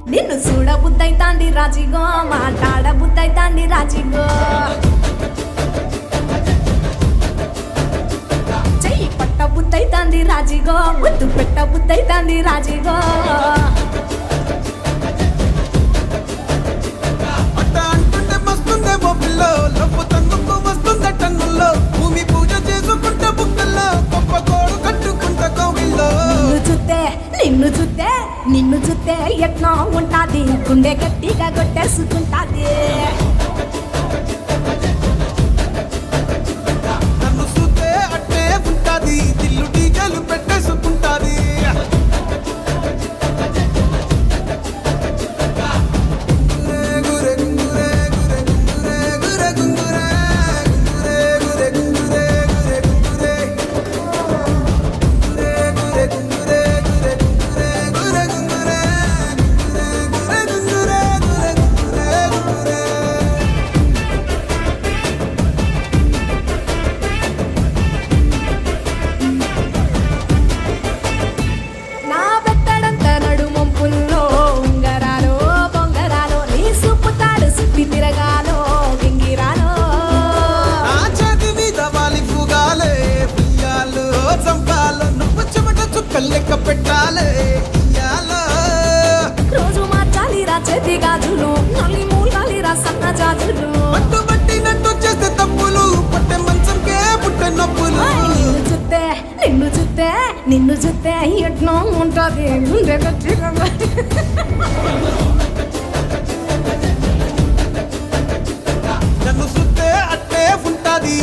నిన్ను చూడ బుద్ధైతాంది రాజిగో మాట్లాడ బుద్ధైతాంది రాజిగో చెయ్యి పట్ట బుద్ధైతాంది రాజిగో ముద్దు పెట్ట బుద్ధైతాంది రాజిగో నిన్ను చూస్తే ఎట్లా ఉంటాది గుండె గట్టిగా కొట్టేసుకుంటాది నన్ను చూస్తే అట్టే ఉంటాది దిల్లు డీజలు పెట్టేసుకుంటాది లెక్క పెట్టాలే రోజు మార్చాలి రా చేతి గాజులు నల్లి మూలాలి రా సన్న జాజులు పట్టు పట్టినట్టు చేస్తే తప్పులు పట్టే మంచంకే పుట్టే నొప్పులు నిన్ను చూస్తే ఎట్లా ఉంటుంది గుండె గట్టిగా నన్ను చూస్తే అట్టే ఉంటాది